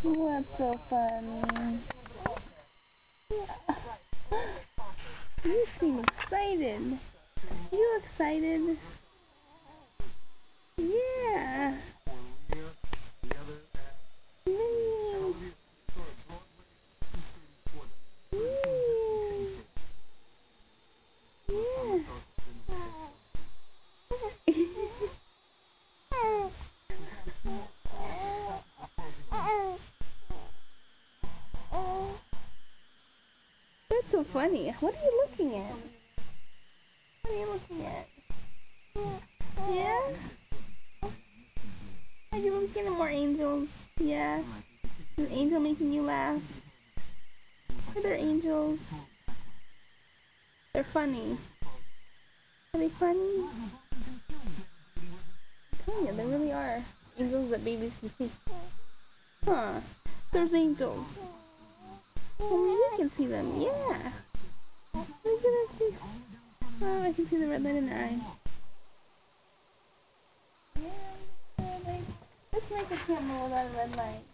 What's so funny? You seem excited. You excited? Yeah. Minions. Yeah. That's so funny. What are you looking at? What are you looking at? Yeah? Are you looking at more angels? Yeah? Is an angel making you laugh? Are there angels? They're funny. Are they funny? Oh yeah, they really are. Angels that babies can see. Huh. There's angels. Only we can see them. Yeah. Look at that face. Oh, I can see the red light in their eye. Yeah, let's make a camera without a red light.